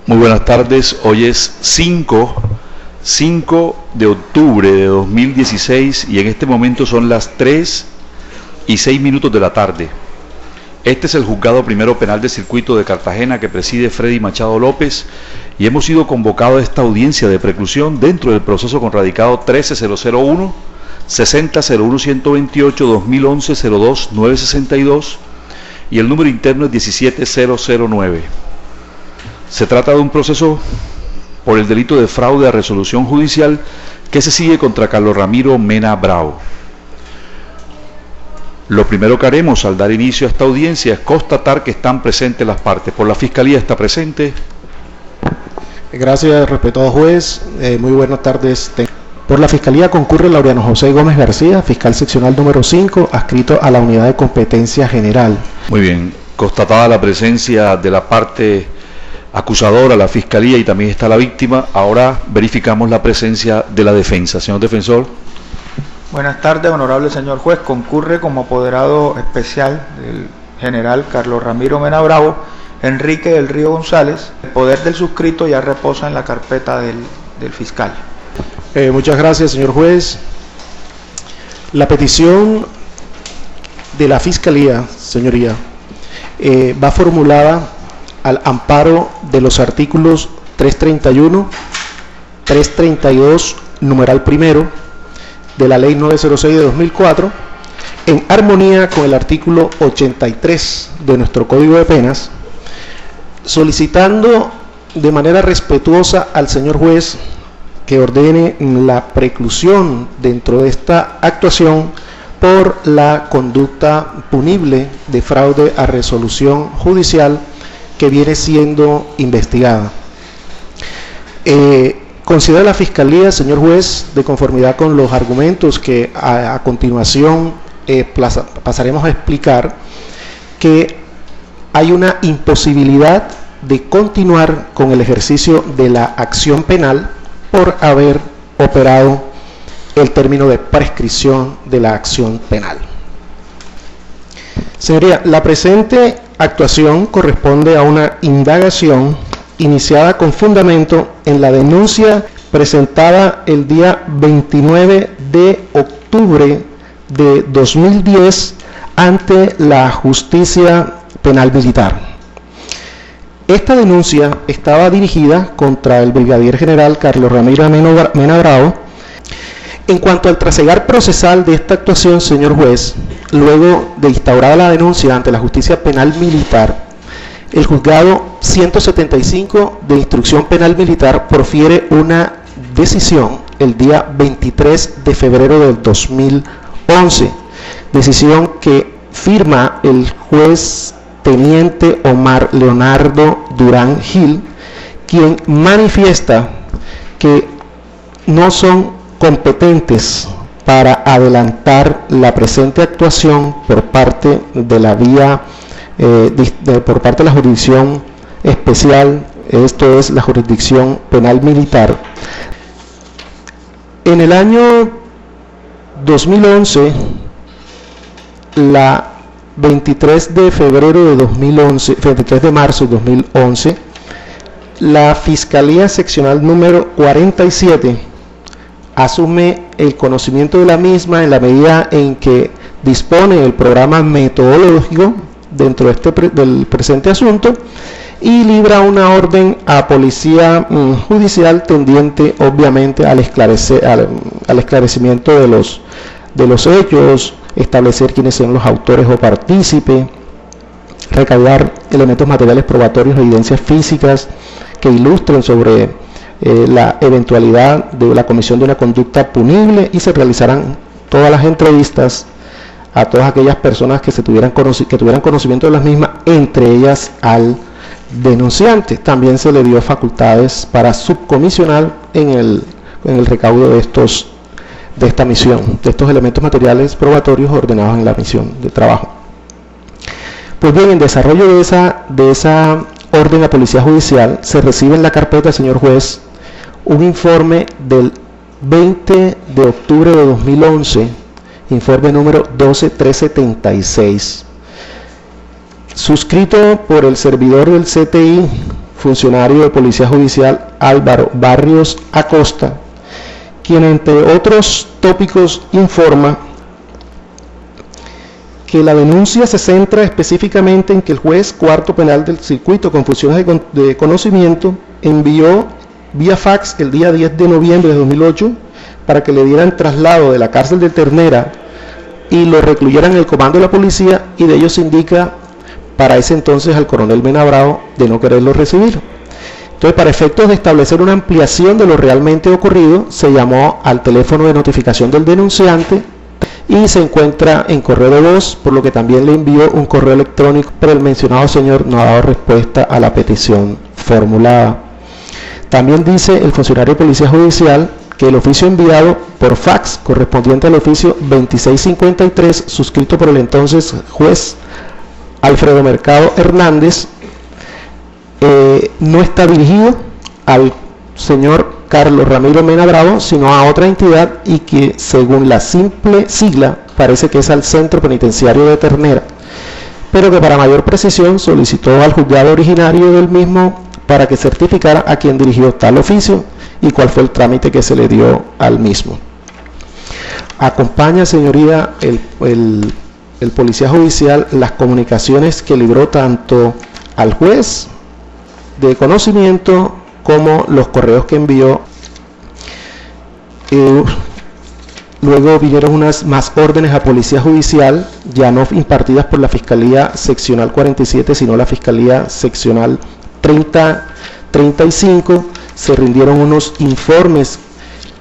Muy buenas tardes, hoy es 5 de octubre de 2016 y en este momento son las 3:06 de la tarde. Este es el Juzgado Primero Penal de Circuito de Cartagena que preside Freddy Machado López y hemos sido convocados a esta audiencia de preclusión dentro del proceso con radicado 13001, 60-01-128, 2011-02-962 y el número interno es 17009. Se trata de un proceso por el delito de fraude a resolución judicial que se sigue contra Carlos Ramiro Mena Bravo. Lo primero que haremos al dar inicio a esta audiencia es constatar que están presentes las partes. Por la Fiscalía está presente. Gracias, respetado juez. Muy buenas tardes. Por la Fiscalía concurre Laureano José Gómez García, fiscal seccional número 5, adscrito a la Unidad de Competencia General. Muy bien. Constatada la presencia de la parte acusadora, la Fiscalía, y también está la víctima, ahora verificamos la presencia de la defensa. Señor defensor. Buenas tardes, honorable señor juez. Concurre como apoderado especial del general Carlos Ramiro Mena Bravo, Enrique del Río González. El poder del suscrito ya reposa en la carpeta del fiscal. Muchas gracias, señor juez. La petición de la Fiscalía, señoría, va formulada al amparo de los artículos 331, 332, numeral primero, de la Ley 906 de 2004, en armonía con el artículo 83 de nuestro Código de Penas, solicitando de manera respetuosa al señor juez que ordene la preclusión dentro de esta actuación por la conducta punible de fraude a resolución judicial que viene siendo investigada. Considera la Fiscalía, señor juez, de conformidad con los argumentos que a continuación pasaremos a explicar, que hay una imposibilidad de continuar con el ejercicio de la acción penal por haber operado el término de prescripción de la acción penal. Señoría, la presente actuación corresponde a una indagación iniciada con fundamento en la denuncia presentada el día 29 de octubre de 2010 ante la Justicia Penal Militar. Esta denuncia estaba dirigida contra el brigadier general Carlos Ramiro Mena Bravo. En cuanto al trasegar procesal de esta actuación, señor juez, luego de instaurada la denuncia ante la Justicia Penal Militar, el juzgado 175 de Instrucción Penal Militar profiere una decisión el día 23 de febrero del 2011, decisión que firma el juez teniente Omar Leonardo Durán Gil, quien manifiesta que no son competentes para adelantar la presente actuación por parte de la vía por parte de la jurisdicción especial, esto es la jurisdicción penal militar. En el año 2011, la 23 de febrero de 2011, 23 de marzo de 2011, la Fiscalía Seccional número 47 asume el conocimiento de la misma en la medida en que dispone el programa metodológico dentro del presente asunto y libra una orden a Policía Judicial tendiente obviamente al esclarecimiento de los hechos, establecer quiénes son los autores o partícipes, recaudar elementos materiales probatorios o evidencias físicas que ilustren sobre la eventualidad de la comisión de una conducta punible, y se realizarán todas las entrevistas a todas aquellas personas que tuvieran conocimiento de las mismas, entre ellas al denunciante. También se le dio facultades para subcomisionar en el recaudo de esta misión, de estos elementos materiales probatorios ordenados en la misión de trabajo. Pues bien, en desarrollo de esa orden a Policía Judicial, se recibe en la carpeta, señor juez, un informe del 20 de octubre de 2011, informe número 12376, suscrito por el servidor del CTI, funcionario de Policía Judicial Álvaro Barrios Acosta, quien entre otros tópicos informa que la denuncia se centra específicamente en que el juez cuarto penal del circuito con funciones de conocimiento envió vía fax el día 10 de noviembre de 2008 para que le dieran traslado de la cárcel de Ternera y lo recluyeran en el comando de la policía, y de ellos se indica para ese entonces al coronel Mena Bravo de no quererlo recibir. Entonces, para efectos de establecer una ampliación de lo realmente ocurrido, se llamó al teléfono de notificación del denunciante y se encuentra en correo de voz, por lo que también le envió un correo electrónico, pero el mencionado señor no ha dado respuesta a la petición formulada. También dice el funcionario de Policía Judicial que el oficio enviado por fax correspondiente al oficio 2653, suscrito por el entonces juez Alfredo Mercado Hernández, no está dirigido al señor Carlos Ramiro Mena Bravo, sino a otra entidad, y que según la simple sigla parece que es al Centro Penitenciario de Ternera, pero que para mayor precisión solicitó al juzgado originario del mismo para que certificara a quien dirigió tal oficio y cuál fue el trámite que se le dio al mismo. Acompaña, señoría, el policía judicial las comunicaciones que libró tanto al juez de conocimiento como los correos que envió. Luego vinieron unas más órdenes a Policía Judicial, ya no impartidas por la Fiscalía Seccional 47, sino la Fiscalía Seccional 35. Se rindieron unos informes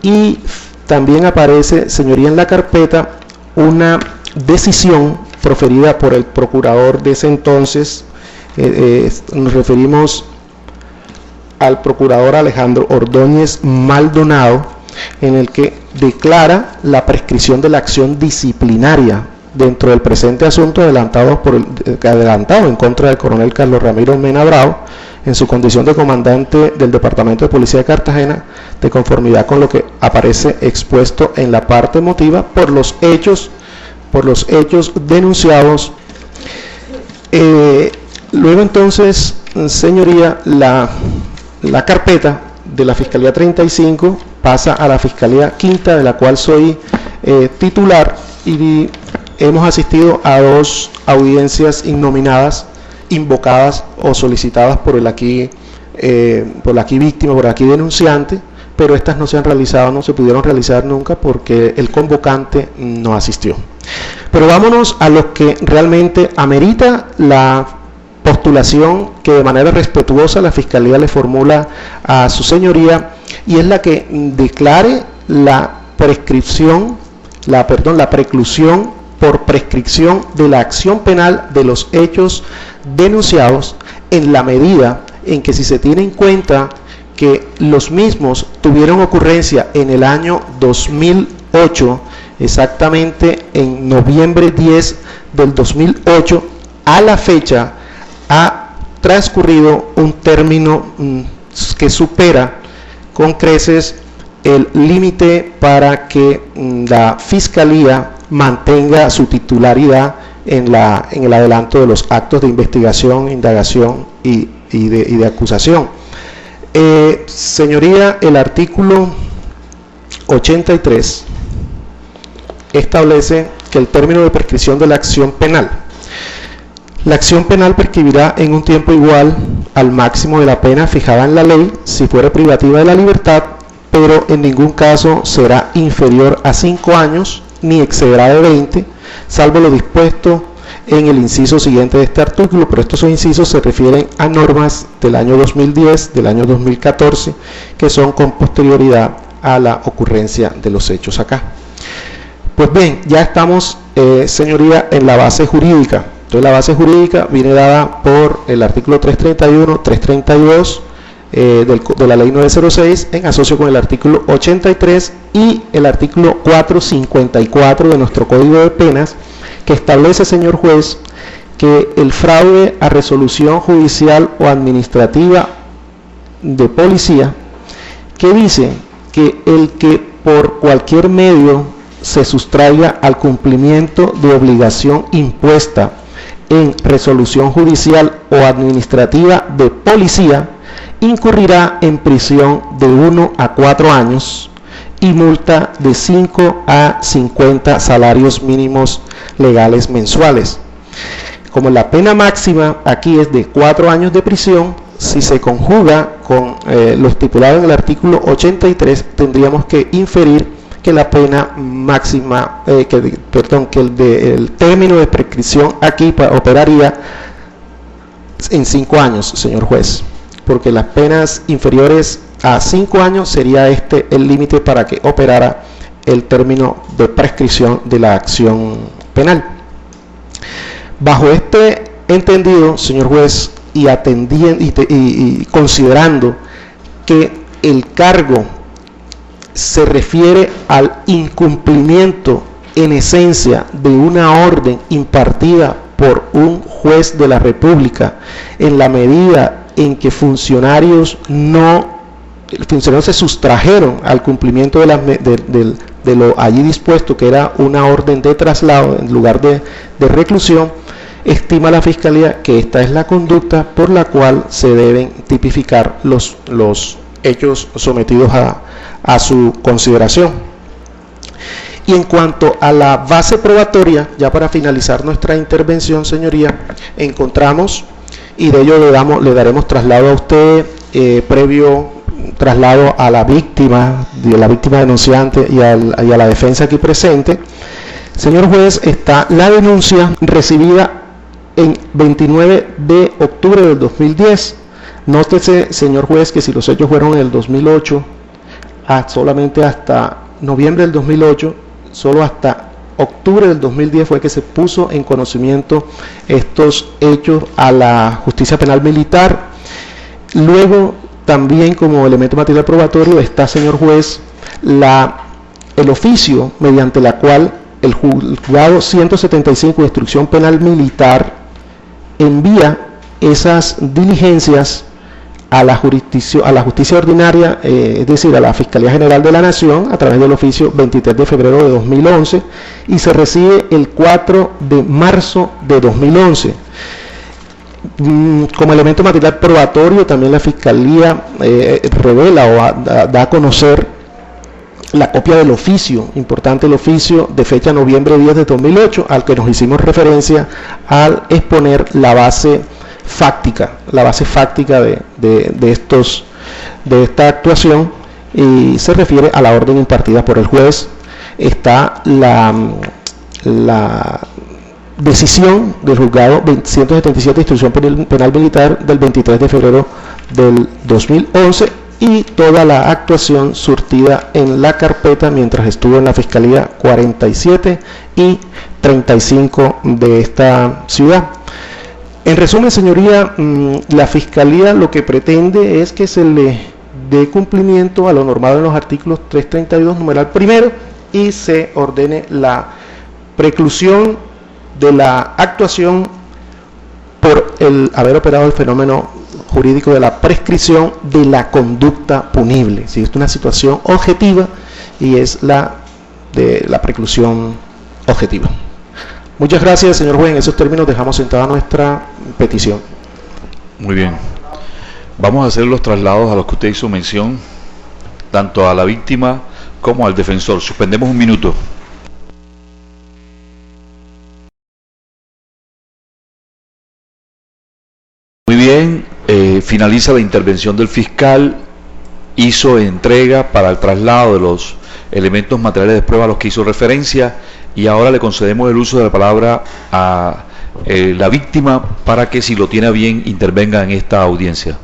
y también aparece, señoría, en la carpeta una decisión proferida por el procurador de ese entonces. Nos referimos al procurador Alejandro Ordóñez Maldonado, en el que declara la prescripción de la acción disciplinaria dentro del presente asunto adelantado en contra del coronel Carlos Ramiro Mena Bravo en su condición de comandante del Departamento de Policía de Cartagena, de conformidad con lo que aparece expuesto en la parte motiva por los hechos denunciados. Luego entonces, señoría, la carpeta de la Fiscalía 35 pasa a la Fiscalía Quinta, de la cual soy titular, y hemos asistido a 2 audiencias innominadas, invocadas o solicitadas por la aquí víctima, por el aquí denunciante, pero estas no se pudieron realizar nunca porque el convocante no asistió. Pero vámonos a lo que realmente amerita la postulación que de manera respetuosa la Fiscalía le formula a su señoría, y es la que declare la preclusión por prescripción de la acción penal de los hechos denunciados, en la medida en que, si se tiene en cuenta que los mismos tuvieron ocurrencia en el año 2008, exactamente en noviembre 10 del 2008, a la fecha ha transcurrido un término que supera con creces el límite para que la Fiscalía mantenga su titularidad en el adelanto de los actos de investigación, indagación y de acusación. Señoría, el artículo 83 establece que el término de prescripción de la acción penal. La acción penal prescribirá en un tiempo igual al máximo de la pena fijada en la ley si fuera privativa de la libertad, pero en ningún caso será inferior a 5 años ni excederá de 20, salvo lo dispuesto en el inciso siguiente de este artículo, pero estos incisos se refieren a normas del año 2010, del año 2014, que son con posterioridad a la ocurrencia de los hechos acá. Pues bien, ya estamos, señoría, en la base jurídica. Entonces, la base jurídica viene dada por el artículo 331, 332 de la ley 906, en asocio con el artículo 83 y el artículo 454 de nuestro Código de Penas, que establece, señor juez, que el fraude a resolución judicial o administrativa de policía, que dice que el que por cualquier medio se sustraiga al cumplimiento de obligación impuesta en resolución judicial o administrativa de policía, incurrirá en prisión de 1 a 4 años y multa de 5 a 50 salarios mínimos legales mensuales. Como la pena máxima aquí es de 4 años de prisión, si se conjuga con lo estipulado en el artículo 83, tendríamos que inferir que la pena máxima, que el término de prescripción aquí operaría en 5 años, señor juez, porque las penas inferiores a 5 años sería este el límite para que operara el término de prescripción de la acción penal. Bajo este entendido, señor juez, y considerando que el cargo se refiere al incumplimiento en esencia de una orden impartida por un juez de la República, en la medida en que funcionarios se sustrajeron al cumplimiento de lo allí dispuesto, que era una orden de traslado en lugar de reclusión, estima la Fiscalía que esta es la conducta por la cual se deben tipificar los hechos sometidos a su consideración. Y en cuanto a la base probatoria, ya para finalizar nuestra intervención, señoría, encontramos, y de ello le daremos traslado a usted, previo traslado a la víctima denunciante y a la defensa aquí presente. Señor juez, está la denuncia recibida en 29 de octubre del 2010. Nótese, señor juez, que si los hechos fueron en el 2008, solamente hasta noviembre del 2008, solo hasta octubre del 2010 fue que se puso en conocimiento estos hechos a la justicia penal militar. Luego, también como elemento material probatorio está, señor juez, el oficio mediante la cual el juzgado 175 de instrucción penal militar envía esas diligencias a la justicia ordinaria, es decir, a la Fiscalía General de la Nación, a través del oficio 23 de febrero de 2011, y se recibe el 4 de marzo de 2011. Como elemento material probatorio, también la Fiscalía revela o da a conocer la copia del oficio, importante el oficio de fecha noviembre 10 de 2008, al que nos hicimos referencia al exponer la base fáctica de esta actuación, y se refiere a la orden impartida por el juez. Está la decisión del juzgado 177 de instrucción penal militar del 23 de febrero del 2011 y toda la actuación surtida en la carpeta mientras estuvo en la Fiscalía 47 y 35 de esta ciudad. En resumen, señoría, la Fiscalía lo que pretende es que se le dé cumplimiento a lo normado en los artículos 332, numeral primero, y se ordene la preclusión de la actuación por el haber operado el fenómeno jurídico de la prescripción de la conducta punible. Si es una situación objetiva y es la de la preclusión objetiva. Muchas gracias, señor juez. En esos términos dejamos sentada nuestra petición. Muy bien. Vamos a hacer los traslados a los que usted hizo mención, tanto a la víctima como al defensor. Suspendemos un minuto. Muy bien, finaliza la intervención del fiscal, hizo entrega para el traslado de los elementos materiales de prueba a los que hizo referencia, y ahora le concedemos el uso de la palabra a la víctima para que, si lo tiene a bien, intervenga en esta audiencia.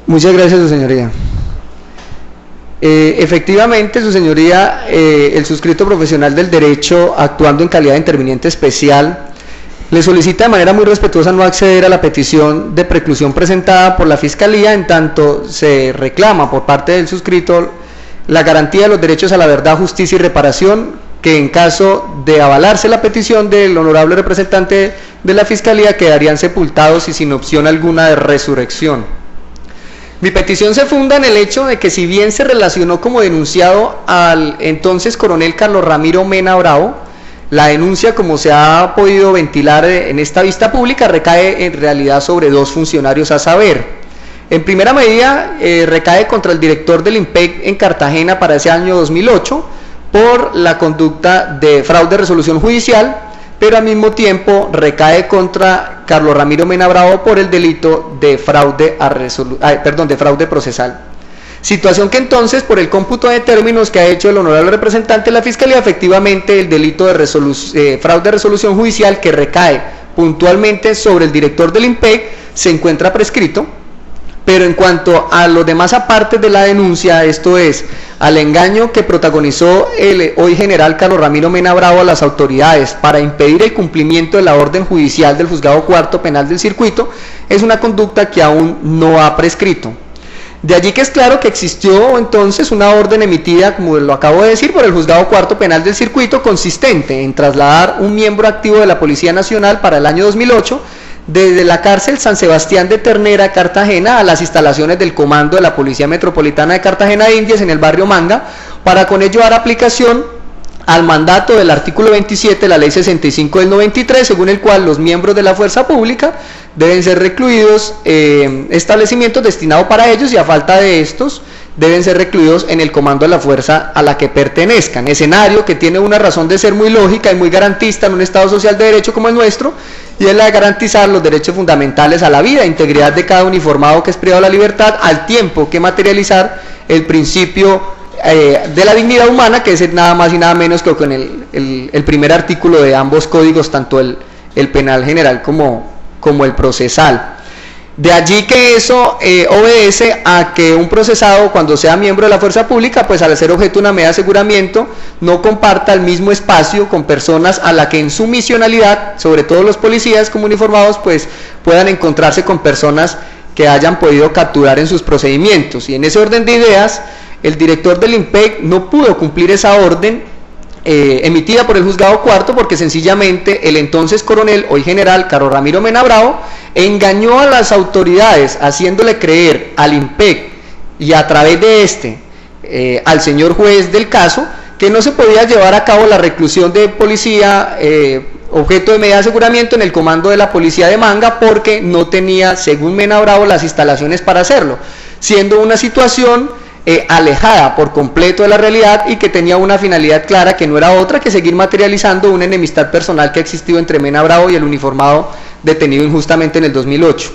Muchas gracias, su señoría. Efectivamente, su señoría, el suscrito profesional del derecho, actuando en calidad de interviniente especial, le solicita de manera muy respetuosa no acceder a la petición de preclusión presentada por la Fiscalía, en tanto se reclama por parte del suscrito la garantía de los derechos a la verdad, justicia y reparación, que en caso de avalarse la petición del honorable representante de la Fiscalía quedarían sepultados y sin opción alguna de resurrección. Mi petición se funda en el hecho de que, si bien se relacionó como denunciado al entonces coronel Carlos Ramiro Mena Bravo, La denuncia, como se ha podido ventilar en esta vista pública, recae en realidad sobre dos funcionarios a saber. En primera medida, recae contra el director del IMPEC en Cartagena para ese año 2008 por la conducta de fraude de resolución judicial, pero al mismo tiempo recae contra Carlos Ramiro Mena Bravo por el delito de fraude procesal. Situación que entonces, por el cómputo de términos que ha hecho el honorable representante de la Fiscalía, efectivamente el delito de fraude de resolución judicial que recae puntualmente sobre el director del IMPEC se encuentra prescrito, pero en cuanto a los demás apartes de la denuncia, esto es, al engaño que protagonizó el hoy general Carlos Ramiro Mena Bravo a las autoridades para impedir el cumplimiento de la orden judicial del Juzgado Cuarto Penal del Circuito, es una conducta que aún no ha prescrito. De allí que es claro que existió entonces una orden emitida, como lo acabo de decir, por el Juzgado Cuarto Penal del Circuito, consistente en trasladar un miembro activo de la Policía Nacional para el año 2008 desde la cárcel San Sebastián de Ternera, Cartagena, a las instalaciones del Comando de la Policía Metropolitana de Cartagena de Indias en el barrio Manga, para con ello dar aplicación al mandato del artículo 27 de la Ley 65 del 93, según el cual los miembros de la fuerza pública deben ser recluidos en establecimientos destinados para ellos y a falta de estos deben ser recluidos en el comando de la fuerza a la que pertenezcan, escenario que tiene una razón de ser muy lógica y muy garantista en un Estado social de derecho como el nuestro, y es la de garantizar los derechos fundamentales a la vida e integridad de cada uniformado que es privado de la libertad, al tiempo que materializar el principio de la dignidad humana, que es nada más y nada menos que con el primer artículo de ambos códigos, tanto el penal general como el procesal. De allí que eso obedece a que un procesado, cuando sea miembro de la fuerza pública, pues al ser objeto de una medida de aseguramiento, no comparta el mismo espacio con personas a la que en su misionalidad, sobre todo los policías como uniformados, pues puedan encontrarse con personas que hayan podido capturar en sus procedimientos. Y en ese orden de ideas, el director del IMPEC no pudo cumplir esa orden emitida por el Juzgado Cuarto, porque sencillamente el entonces coronel, hoy general, Carlos Ramiro Mena Bravo, engañó a las autoridades haciéndole creer al IMPEC y a través de al señor juez del caso que no se podía llevar a cabo la reclusión de policía objeto de medida de aseguramiento en el comando de la policía de Manga, porque no tenía, según Mena Bravo, las instalaciones para hacerlo, siendo una situación alejada por completo de la realidad y que tenía una finalidad clara, que no era otra que seguir materializando una enemistad personal que ha existido entre Mena Bravo y el uniformado detenido injustamente en el 2008.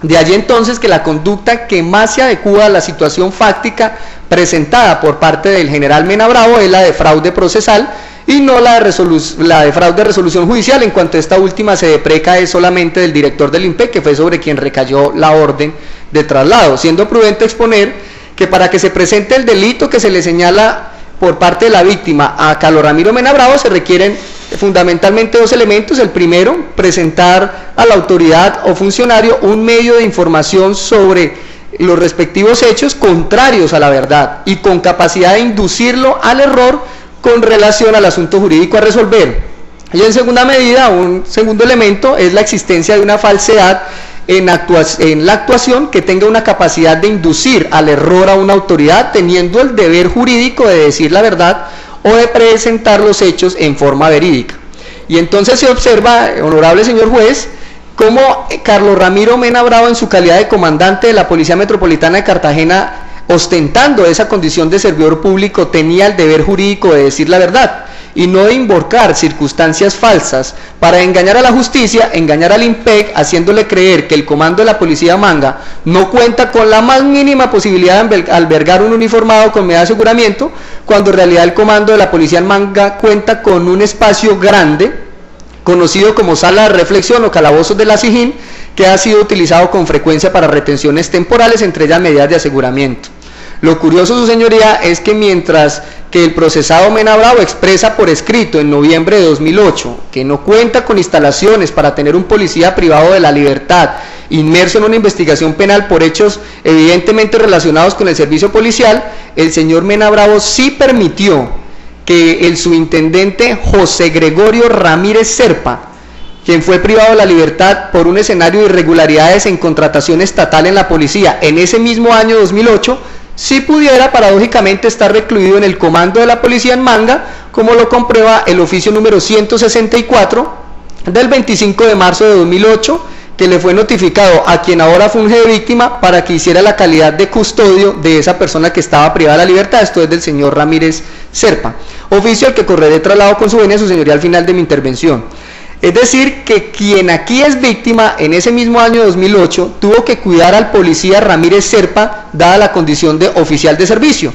De allí entonces que la conducta que más se adecúa a la situación fáctica presentada por parte del general Mena Bravo es la de fraude procesal y no la de fraude de resolución judicial, en cuanto a esta última se depreca es solamente del director del IMPEC, que fue sobre quien recayó la orden de traslado, siendo prudente exponer que para que se presente el delito que se le señala por parte de la víctima a Carlos Ramiro Mena Bravo se requieren fundamentalmente dos elementos. El primero, presentar a la autoridad o funcionario un medio de información sobre los respectivos hechos contrarios a la verdad y con capacidad de inducirlo al error con relación al asunto jurídico a resolver. Y en segunda medida, un segundo elemento es la existencia de una falsedad en la actuación que tenga una capacidad de inducir al error a una autoridad, teniendo el deber jurídico de decir la verdad o de presentar los hechos en forma verídica. Y entonces se observa, honorable señor juez, cómo Carlos Ramiro Mena Bravo, en su calidad de comandante de la Policía Metropolitana de Cartagena, ostentando esa condición de servidor público, tenía el deber jurídico de decir la verdad y no de invocar circunstancias falsas para engañar a la justicia, engañar al IMPEC, haciéndole creer que el comando de la policía Manga no cuenta con la más mínima posibilidad de albergar un uniformado con medida de aseguramiento, cuando en realidad el comando de la policía Manga cuenta con un espacio grande, conocido como sala de reflexión o calabozos de la SIJIN, que ha sido utilizado con frecuencia para retenciones temporales, entre ellas medidas de aseguramiento. Lo curioso, su señoría, es que mientras que el procesado Mena Bravo expresa por escrito en noviembre de 2008 que no cuenta con instalaciones para tener un policía privado de la libertad inmerso en una investigación penal por hechos evidentemente relacionados con el servicio policial, el señor Mena Bravo sí permitió que el subintendente José Gregorio Ramírez Serpa, quien fue privado de la libertad por un escenario de irregularidades en contratación estatal en la policía en ese mismo año 2008, sí pudiera paradójicamente estar recluido en el comando de la policía en Manga como lo comprueba el oficio número 164 del 25 de marzo de 2008, que le fue notificado a quien ahora funge de víctima para que hiciera la calidad de custodio de esa persona que estaba privada de la libertad. Esto es del señor Ramírez Serpa, oficio al que correré traslado con su venia, su señoría, al final de mi intervención. Es decir, que quien aquí es víctima en ese mismo año 2008 tuvo que cuidar al policía Ramírez Serpa, dada la condición de oficial de servicio.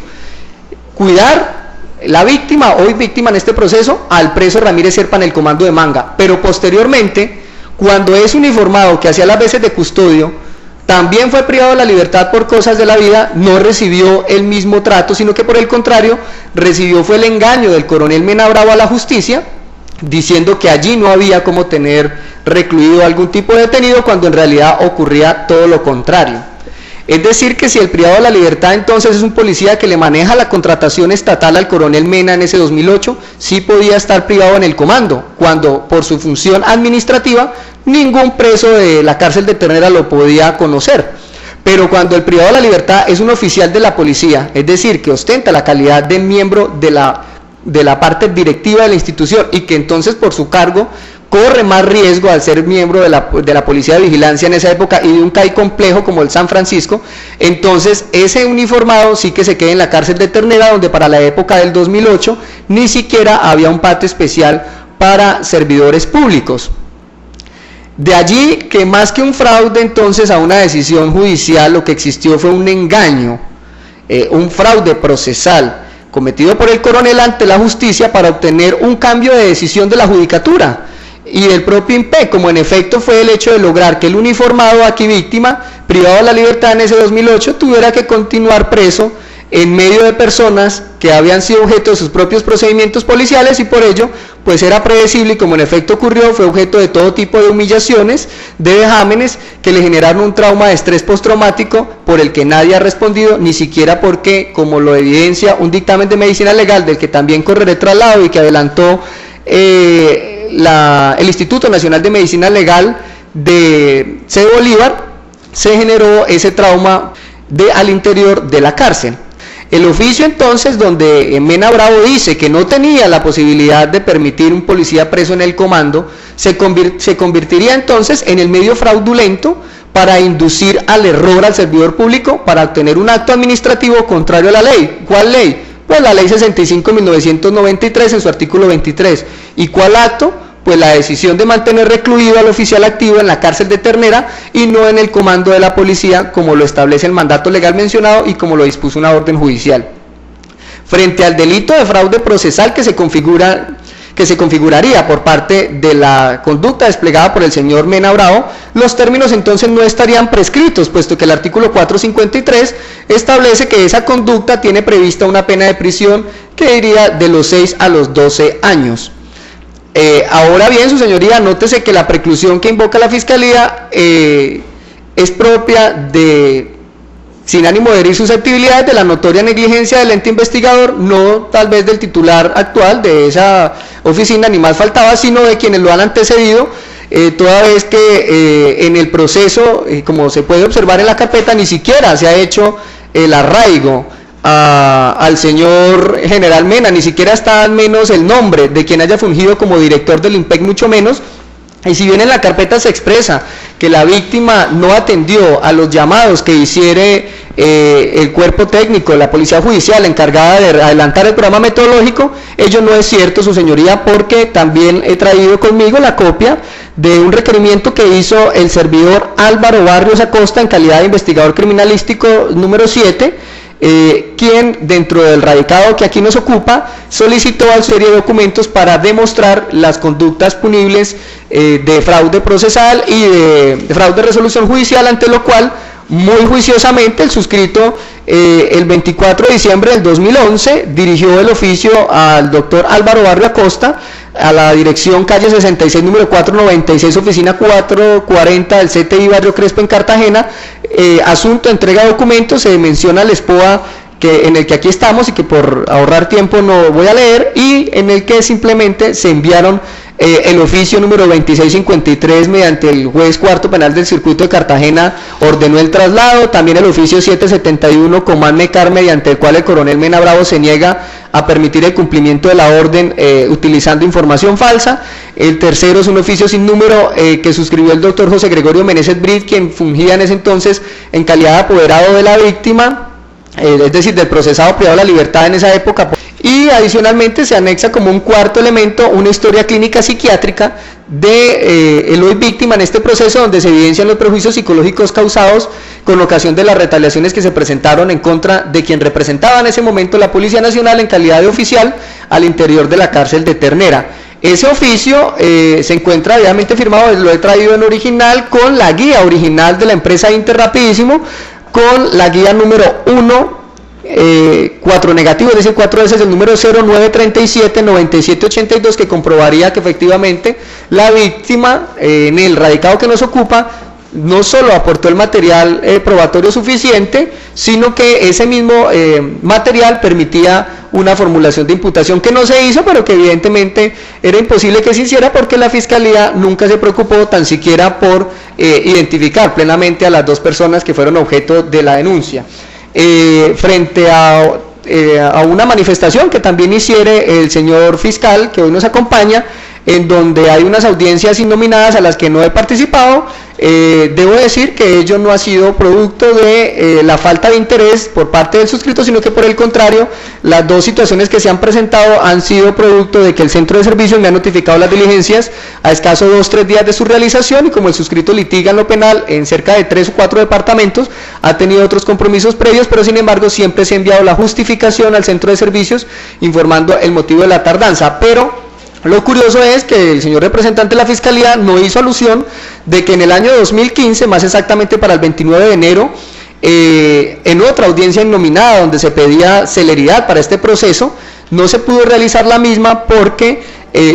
Cuidar la víctima, hoy víctima en este proceso, al preso Ramírez Serpa en el comando de Manga, pero posteriormente, cuando es uniformado que hacía las veces de custodio, también fue privado de la libertad por cosas de la vida, no recibió el mismo trato, sino que por el contrario, fue el engaño del coronel Mena Bravo a la justicia, diciendo que allí no había como tener recluido algún tipo de detenido, cuando en realidad ocurría todo lo contrario. Es decir, que si el privado de la libertad entonces es un policía que le maneja la contratación estatal al coronel Mena en ese 2008, sí podía estar privado en el comando, cuando por su función administrativa ningún preso de la cárcel de Ternera lo podía conocer. Pero cuando el privado de la libertad es un oficial de la policía, es decir, que ostenta la calidad de miembro de la parte directiva de la institución y que entonces por su cargo corre más riesgo al ser miembro de la Policía de Vigilancia en esa época y de un CAI complejo como el San Francisco, entonces ese uniformado sí que se queda en la cárcel de Ternera, donde para la época del 2008 ni siquiera había un patio especial para servidores públicos. De allí que más que un fraude entonces a una decisión judicial, lo que existió fue un engaño, un fraude procesal cometido por el coronel ante la justicia para obtener un cambio de decisión de la judicatura y del propio INPE, como en efecto fue el hecho de lograr que el uniformado aquí víctima, privado de la libertad en ese 2008, tuviera que continuar preso en medio de personas que habían sido objeto de sus propios procedimientos policiales y por ello pues era predecible, y como en efecto ocurrió, fue objeto de todo tipo de humillaciones, de vejámenes que le generaron un trauma de estrés postraumático por el que nadie ha respondido, ni siquiera porque, como lo evidencia un dictamen de medicina legal del que también correré traslado y que adelantó el Instituto Nacional de Medicina Legal de C. Bolívar, se generó ese trauma al interior de la cárcel. El oficio entonces, donde Mena Bravo dice que no tenía la posibilidad de permitir un policía preso en el comando, se convertiría entonces en el medio fraudulento para inducir al error al servidor público para obtener un acto administrativo contrario a la ley. ¿Cuál ley? Pues la ley 65/1993 en su artículo 23. ¿Y cuál acto? Pues la decisión de mantener recluido al oficial activo en la cárcel de Ternera y no en el comando de la policía, como lo establece el mandato legal mencionado y como lo dispuso una orden judicial. Frente al delito de fraude procesal que se configuraría por parte de la conducta desplegada por el señor Mena Bravo, los términos entonces no estarían prescritos, puesto que el artículo 453 establece que esa conducta tiene prevista una pena de prisión que iría de los 6 a los 12 años. Ahora bien, su señoría, nótese que la preclusión que invoca la Fiscalía es propia de, sin ánimo de herir susceptibilidades, de la notoria negligencia del ente investigador, no tal vez del titular actual de esa oficina, ni más faltaba, sino de quienes lo han antecedido, toda vez que en el proceso, como se puede observar en la carpeta, ni siquiera se ha hecho el arraigo al señor general Mena, ni siquiera está al menos el nombre de quien haya fungido como director del INPEC, mucho menos. Y si bien en la carpeta se expresa que la víctima no atendió a los llamados que hiciere el cuerpo técnico, la policía judicial encargada de adelantar el programa metodológico, ello no es cierto, su señoría, porque también he traído conmigo la copia de un requerimiento que hizo el servidor Álvaro Barrios Acosta en calidad de investigador criminalístico número 7, quien dentro del radicado que aquí nos ocupa solicitó una serie de documentos para demostrar las conductas punibles de fraude procesal y de fraude de resolución judicial, ante lo cual muy juiciosamente el suscrito el 24 de diciembre del 2011 dirigió el oficio al doctor Álvaro Barrio Acosta a la dirección calle 66, número 496, oficina 440 del CTI Barrio Crespo en Cartagena, asunto entrega de documentos, se menciona el SPOA en el que aquí estamos y que por ahorrar tiempo no voy a leer, y en el que simplemente se enviaron el oficio número 2653 mediante el juez cuarto penal del circuito de Cartagena ordenó el traslado, también el oficio 771 Comán Mecar mediante el cual el coronel Mena Bravo se niega a permitir el cumplimiento de la orden utilizando información falsa. El tercero es un oficio sin número que suscribió el doctor José Gregorio Meneses Brit, quien fungía en ese entonces en calidad de apoderado de la víctima, es decir, del procesado privado de la libertad en esa época. Y adicionalmente se anexa como un cuarto elemento una historia clínica psiquiátrica de el hoy víctima en este proceso, donde se evidencian los prejuicios psicológicos causados con ocasión de las retaliaciones que se presentaron en contra de quien representaba en ese momento la Policía Nacional en calidad de oficial al interior de la cárcel de Ternera. Ese oficio se encuentra debidamente firmado, lo he traído en original, con la guía original de la empresa Interrapidísimo, con la guía número 1, 4 negativo, es decir, 4 veces el número 0937-9782, que comprobaría que efectivamente la víctima en el radicado que nos ocupa no solo aportó el material probatorio suficiente, sino que ese mismo material permitía una formulación de imputación que no se hizo, pero que evidentemente era imposible que se hiciera porque la Fiscalía nunca se preocupó tan siquiera por identificar plenamente a las dos personas que fueron objeto de la denuncia. Frente a una manifestación que también hiciere el señor fiscal, que hoy nos acompaña, en donde hay unas audiencias innominadas a las que no he participado, debo decir que ello no ha sido producto de la falta de interés por parte del suscrito, sino que por el contrario, las dos situaciones que se han presentado han sido producto de que el centro de servicios me ha notificado las diligencias a escaso 2-3 días de su realización, y como el suscrito litiga en lo penal en cerca de 3 o 4 departamentos, ha tenido otros compromisos previos, pero sin embargo siempre se ha enviado la justificación al centro de servicios informando el motivo de la tardanza. Pero lo curioso es que el señor representante de la Fiscalía no hizo alusión de que en el año 2015, más exactamente para el 29 de enero, en otra audiencia innominada donde se pedía celeridad para este proceso, no se pudo realizar la misma porque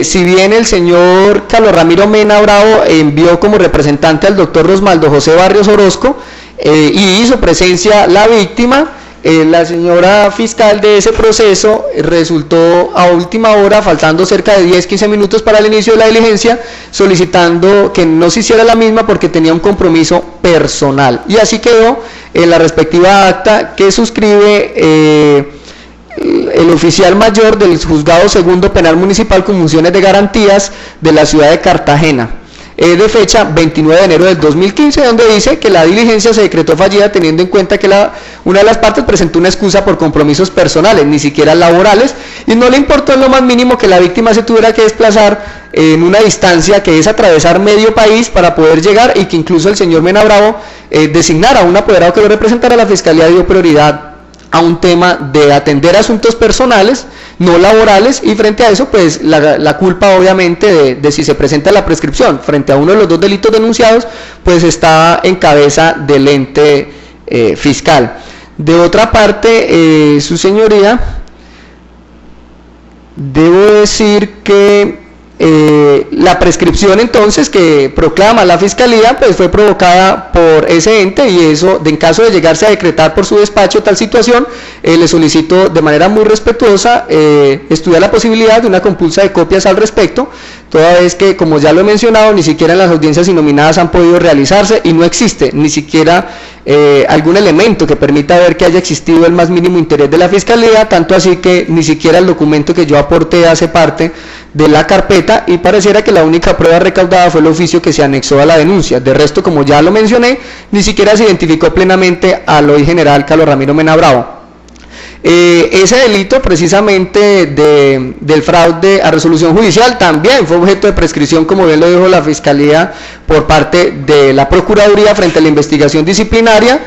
si bien el señor Carlos Ramiro Mena Bravo envió como representante al doctor Rosmaldo José Barrios Orozco y hizo presencia la víctima, la señora fiscal de ese proceso resultó a última hora, faltando cerca de 10-15 minutos para el inicio de la diligencia, solicitando que no se hiciera la misma porque tenía un compromiso personal. Y así quedó en la respectiva acta que suscribe el oficial mayor del Juzgado Segundo Penal Municipal con funciones de garantías de la ciudad de Cartagena, de fecha 29 de enero del 2015, donde dice que la diligencia se decretó fallida teniendo en cuenta que una de las partes presentó una excusa por compromisos personales, ni siquiera laborales, y no le importó en lo más mínimo que la víctima se tuviera que desplazar en una distancia que es atravesar medio país para poder llegar, y que incluso el señor Mena Bravo designara a un apoderado que lo representara. La Fiscalía dio prioridad a un tema de atender asuntos personales, no laborales, y frente a eso pues la culpa obviamente de si se presenta la prescripción frente a uno de los dos delitos denunciados pues está en cabeza del ente fiscal. De otra parte, su señoría, debo decir que la prescripción entonces que proclama la Fiscalía pues fue provocada por ese ente, y eso, en caso de llegarse a decretar por su despacho tal situación, le solicito de manera muy respetuosa estudiar la posibilidad de una compulsa de copias al respecto, toda vez que, como ya lo he mencionado, ni siquiera en las audiencias innominadas han podido realizarse y no existe ni siquiera algún elemento que permita ver que haya existido el más mínimo interés de la Fiscalía, tanto así que ni siquiera el documento que yo aporté hace parte de la carpeta, y pareciera que la única prueba recaudada fue el oficio que se anexó a la denuncia. De resto, como ya lo mencioné, ni siquiera se identificó plenamente al hoy general Carlos Ramiro Mena Bravo. Ese delito precisamente del fraude a resolución judicial también fue objeto de prescripción, como bien lo dijo la Fiscalía, por parte de la Procuraduría frente a la investigación disciplinaria,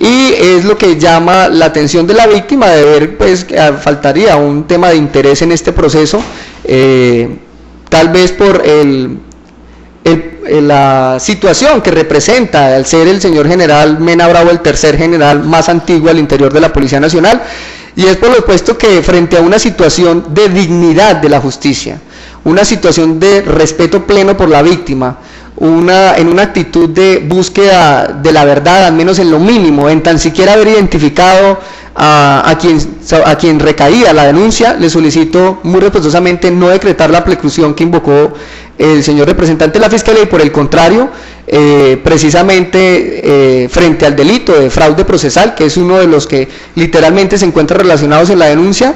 y es lo que llama la atención de la víctima de ver pues que faltaría un tema de interés en este proceso, tal vez por la situación que representa al ser el señor general Mena Bravo el tercer general más antiguo al interior de la Policía Nacional, y es por lo puesto que frente a una situación de dignidad de la justicia, una situación de respeto pleno por la víctima, en una actitud de búsqueda de la verdad, al menos en lo mínimo, en tan siquiera haber identificado a quien recaía la denuncia, le solicito muy respetuosamente no decretar la preclusión que invocó el señor representante de la Fiscalía y por el contrario, precisamente frente al delito de fraude procesal, que es uno de los que literalmente se encuentra relacionados en la denuncia,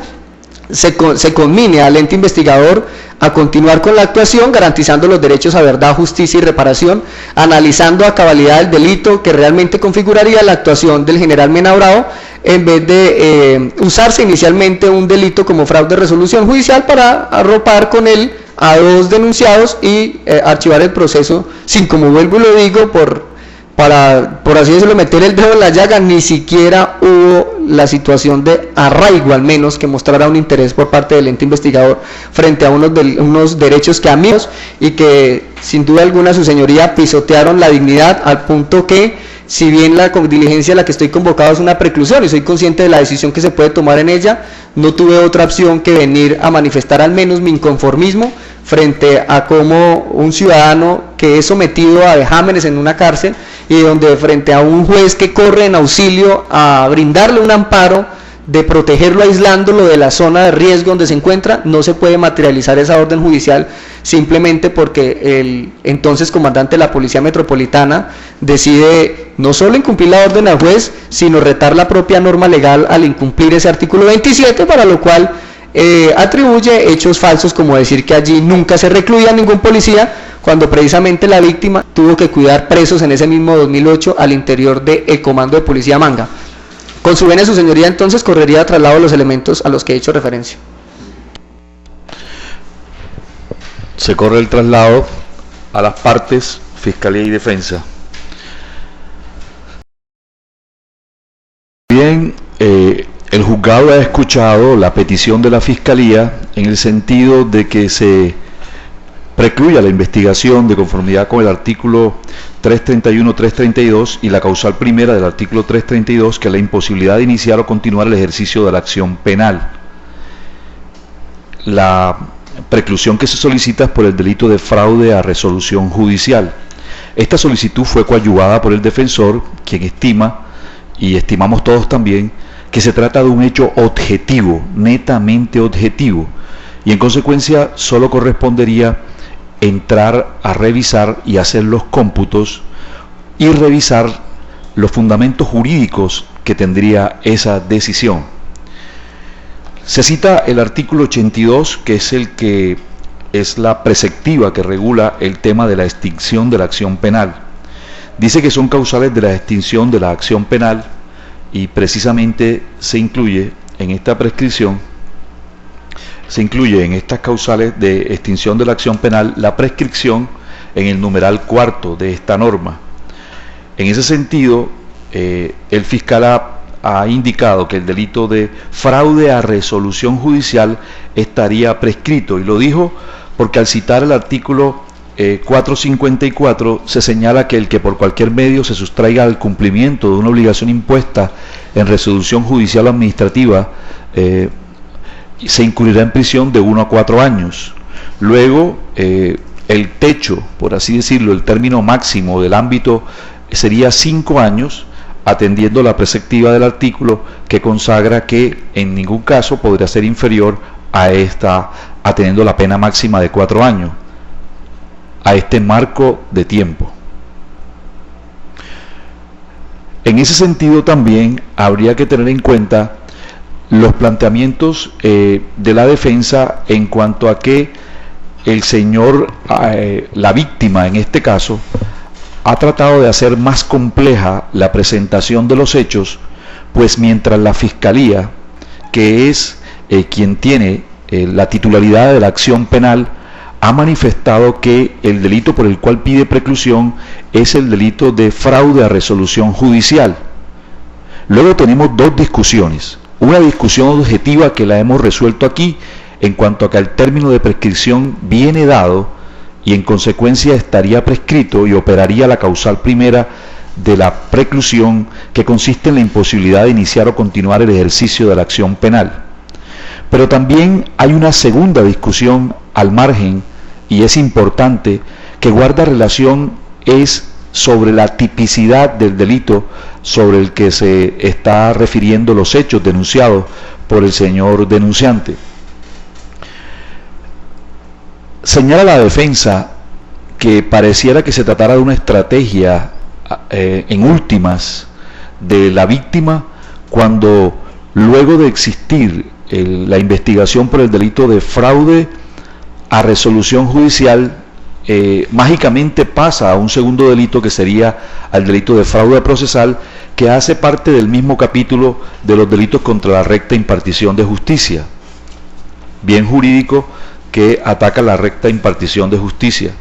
se conmine al ente investigador a continuar con la actuación, garantizando los derechos a verdad, justicia y reparación, analizando a cabalidad el delito que realmente configuraría la actuación del general Mena Bravo, en vez de usarse inicialmente un delito como fraude de resolución judicial para arropar con él a 2 denunciados y archivar el proceso sin, como vuelvo y lo digo, por así decirlo, meter el dedo en la llaga. Ni siquiera hubo la situación de arraigo, al menos, que mostrara un interés por parte del ente investigador frente a unos derechos que amigos y que sin duda alguna su señoría pisotearon la dignidad al punto que, si bien la diligencia a la que estoy convocado es una preclusión y soy consciente de la decisión que se puede tomar en ella, no tuve otra opción que venir a manifestar al menos mi inconformismo frente a cómo un ciudadano que es sometido a vejámenes en una cárcel y donde frente a un juez que corre en auxilio a brindarle un amparo, de protegerlo aislándolo de la zona de riesgo donde se encuentra, no se puede materializar esa orden judicial simplemente porque el entonces comandante de la Policía Metropolitana decide no solo incumplir la orden al juez, sino retar la propia norma legal al incumplir ese artículo 27, para lo cual atribuye hechos falsos como decir que allí nunca se recluía ningún policía, cuando precisamente la víctima tuvo que cuidar presos en ese mismo 2008 al interior del Comando de Policía Manga. Con su venia, su señoría, entonces correría a traslado los elementos a los que he hecho referencia. Se corre el traslado a las partes, Fiscalía y Defensa. Bien, el juzgado ha escuchado la petición de la Fiscalía en el sentido de que se precluya la investigación de conformidad con el artículo 331-332 y la causal primera del artículo 332, que es la imposibilidad de iniciar o continuar el ejercicio de la acción penal. La preclusión que se solicita es por el delito de fraude a resolución judicial. Esta solicitud fue coadyuvada por el defensor, quien estima, y estimamos todos también, que se trata de un hecho objetivo, netamente objetivo, y en consecuencia solo correspondería entrar a revisar y hacer los cómputos y revisar los fundamentos jurídicos que tendría esa decisión. Se cita el artículo 82, que es el que es la preceptiva que regula el tema de la extinción de la acción penal. Dice que son causales de la extinción de la acción penal y precisamente se incluye en esta prescripción, se incluye en estas causales de extinción de la acción penal la prescripción en el numeral 4 de esta norma. En ese sentido, el fiscal ha indicado que el delito de fraude a resolución judicial estaría prescrito, y lo dijo porque al citar el artículo 454 se señala que el que por cualquier medio se sustraiga al cumplimiento de una obligación impuesta en resolución judicial o administrativa se incurrirá en prisión de 1 a 4 años. Luego, el techo, por así decirlo, el término máximo del ámbito sería 5 años, atendiendo la preceptiva del artículo que consagra que en ningún caso podría ser inferior a esta, atendiendo la pena máxima de 4 años, a este marco de tiempo. En ese sentido también habría que tener en cuenta los planteamientos de la defensa en cuanto a que el señor, la víctima en este caso, ha tratado de hacer más compleja la presentación de los hechos, pues mientras la Fiscalía, que es quien tiene la titularidad de la acción penal, ha manifestado que el delito por el cual pide preclusión es el delito de fraude a resolución judicial. Luego tenemos dos discusiones. Una discusión objetiva que la hemos resuelto aquí en cuanto a que el término de prescripción viene dado y en consecuencia estaría prescrito y operaría la causal primera de la preclusión, que consiste en la imposibilidad de iniciar o continuar el ejercicio de la acción penal. Pero también hay una segunda discusión al margen, y es importante, que guarda relación es sobre la tipicidad del delito sobre el que se está refiriendo los hechos denunciados por el señor denunciante. Señala la defensa que pareciera que se tratara de una estrategia en últimas de la víctima, cuando luego de existir la investigación por el delito de fraude a resolución judicial, mágicamente pasa a un segundo delito, que sería al delito de fraude procesal, que hace parte del mismo capítulo de los delitos contra la recta impartición de justicia, bien jurídico que ataca la recta impartición de justicia.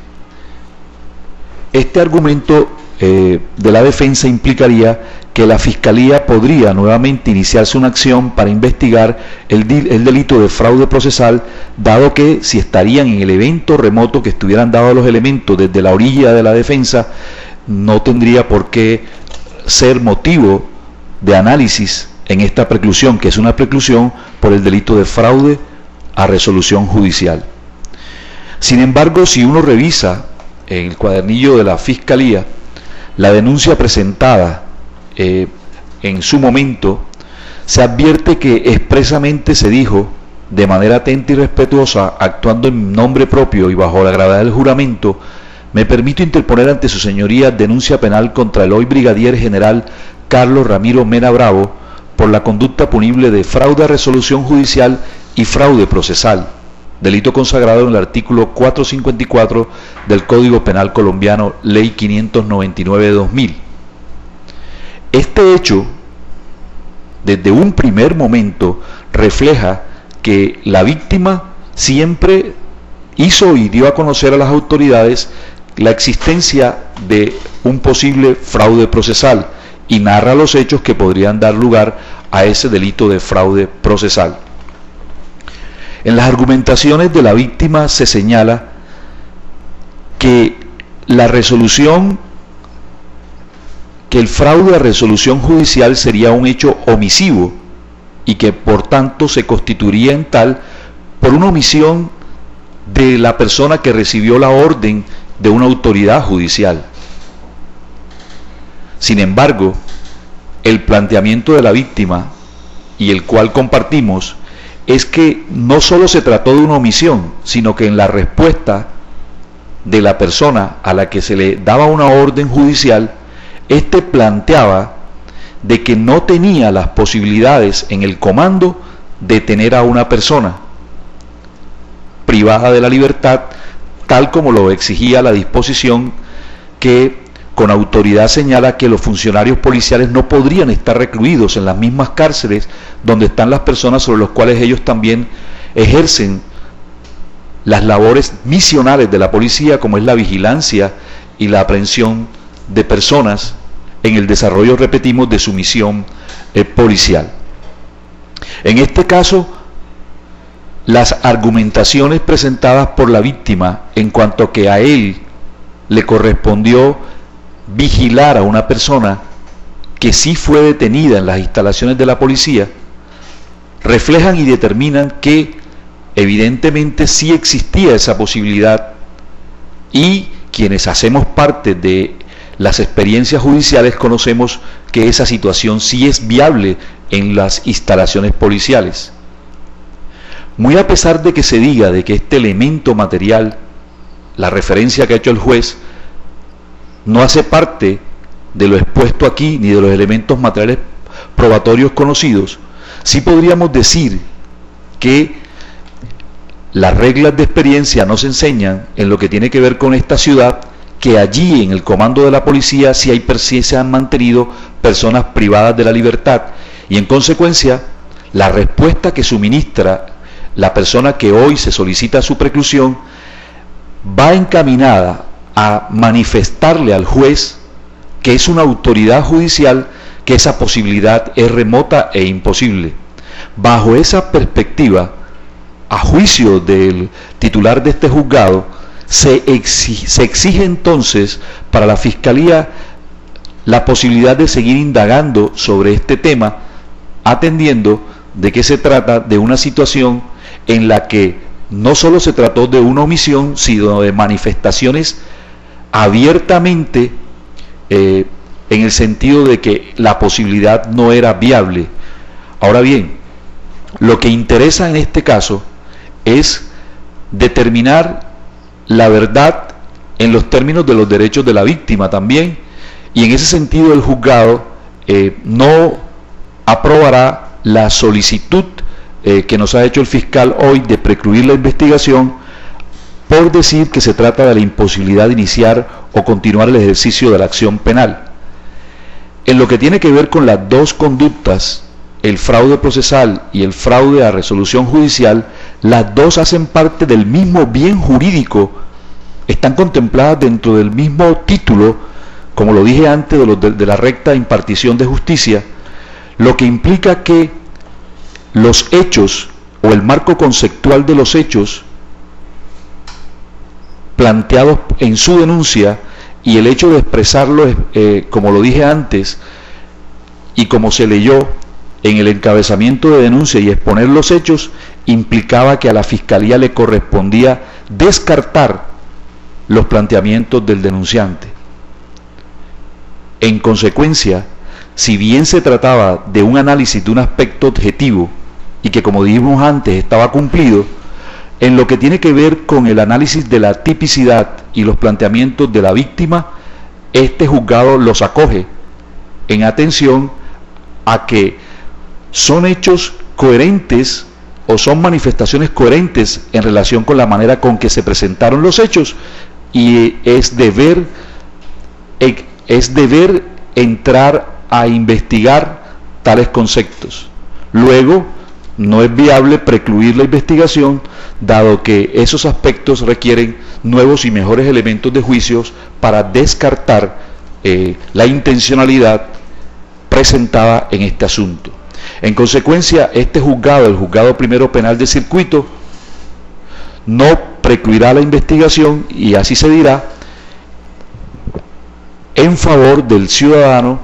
Este argumento de la defensa implicaría que la Fiscalía podría nuevamente iniciarse una acción para investigar el delito de fraude procesal, dado que si estarían en el evento remoto que estuvieran dados los elementos desde la orilla de la defensa, no tendría por qué ser motivo de análisis en esta preclusión, que es una preclusión por el delito de fraude a resolución judicial. Sin embargo, si uno revisa en el cuadernillo de la Fiscalía la denuncia presentada en su momento, se advierte que expresamente se dijo, de manera atenta y respetuosa, actuando en nombre propio y bajo la gravedad del juramento: me permito interponer ante su señoría denuncia penal contra el hoy brigadier general Carlos Ramiro Mena Bravo por la conducta punible de fraude a resolución judicial y fraude procesal, delito consagrado en el artículo 454 del Código Penal colombiano, Ley 599 de 2000. Este hecho, desde un primer momento, refleja que la víctima siempre hizo y dio a conocer a las autoridades la existencia de un posible fraude procesal y narra los hechos que podrían dar lugar a ese delito de fraude procesal. En las argumentaciones de la víctima se señala que el fraude a resolución judicial sería un hecho omisivo y que por tanto se constituiría en tal por una omisión de la persona que recibió la orden de una autoridad judicial. Sin embargo, el planteamiento de la víctima, y el cual compartimos, es que no solo se trató de una omisión, sino que en la respuesta de la persona a la que se le daba una orden judicial, éste planteaba de que no tenía las posibilidades en el comando de tener a una persona privada de la libertad, tal como lo exigía la disposición que con autoridad señala que los funcionarios policiales no podrían estar recluidos en las mismas cárceles donde están las personas sobre las cuales ellos también ejercen las labores misionales de la policía, como es la vigilancia y la aprehensión de personas en el desarrollo, repetimos, de su misión policial. En este caso, las argumentaciones presentadas por la víctima en cuanto a que a él le correspondió vigilar a una persona que sí fue detenida en las instalaciones de la policía, reflejan y determinan que evidentemente sí existía esa posibilidad, y quienes hacemos parte de las experiencias judiciales conocemos que esa situación sí es viable en las instalaciones policiales. Muy a pesar de que se diga de que este elemento material, la referencia que ha hecho el juez, no hace parte de lo expuesto aquí ni de los elementos materiales probatorios conocidos, sí podríamos decir que las reglas de experiencia nos enseñan, en lo que tiene que ver con esta ciudad, que allí en el comando de la policía sí se han mantenido personas privadas de la libertad, y en consecuencia la respuesta que suministra la persona que hoy se solicita su preclusión va encaminada a manifestarle al juez, que es una autoridad judicial, que esa posibilidad es remota e imposible. Bajo esa perspectiva, a juicio del titular de este juzgado, se exige entonces para la Fiscalía la posibilidad de seguir indagando sobre este tema, atendiendo de que se trata de una situación en la que no solo se trató de una omisión, sino de manifestaciones abiertamente en el sentido de que la posibilidad no era viable. Ahora bien, lo que interesa en este caso es determinar la verdad en los términos de los derechos de la víctima también, y en ese sentido el juzgado no aprobará la solicitud que nos ha hecho el fiscal hoy de precluir la investigación por decir que se trata de la imposibilidad de iniciar o continuar el ejercicio de la acción penal. En lo que tiene que ver con las dos conductas, el fraude procesal y el fraude a resolución judicial, las dos hacen parte del mismo bien jurídico, están contempladas dentro del mismo título, como lo dije antes, de la recta impartición de justicia, lo que implica que los hechos o el marco conceptual de los hechos planteados en su denuncia y el hecho de expresarlo, como lo dije antes, y como se leyó en el encabezamiento de denuncia y exponer los hechos, implicaba que a la Fiscalía le correspondía descartar los planteamientos del denunciante. En consecuencia, si bien se trataba de un análisis de un aspecto objetivo y que, como dijimos antes, estaba cumplido, en lo que tiene que ver con el análisis de la tipicidad y los planteamientos de la víctima, este juzgado los acoge en atención a que son hechos coherentes o son manifestaciones coherentes en relación con la manera con que se presentaron los hechos, y es deber entrar a investigar tales conceptos. Luego, no es viable precluir la investigación, dado que esos aspectos requieren nuevos y mejores elementos de juicios para descartar la intencionalidad presentada en este asunto. En consecuencia, este juzgado, el Juzgado Primero Penal de Circuito, no precluirá la investigación, y así se dirá, en favor del ciudadano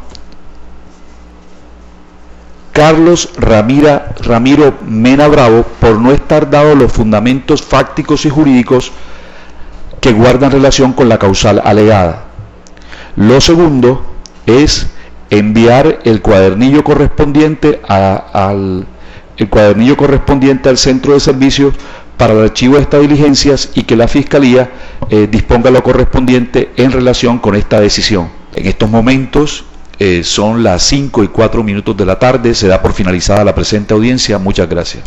Carlos Ramiro Mena Bravo, por no estar dados los fundamentos fácticos y jurídicos que guardan relación con la causal alegada. Lo segundo es enviar el cuadernillo correspondiente al centro de servicios para el archivo de estas diligencias, y que la Fiscalía disponga lo correspondiente en relación con esta decisión. En estos momentos son las 5:04 de la tarde, se da por finalizada la presente audiencia. Muchas gracias.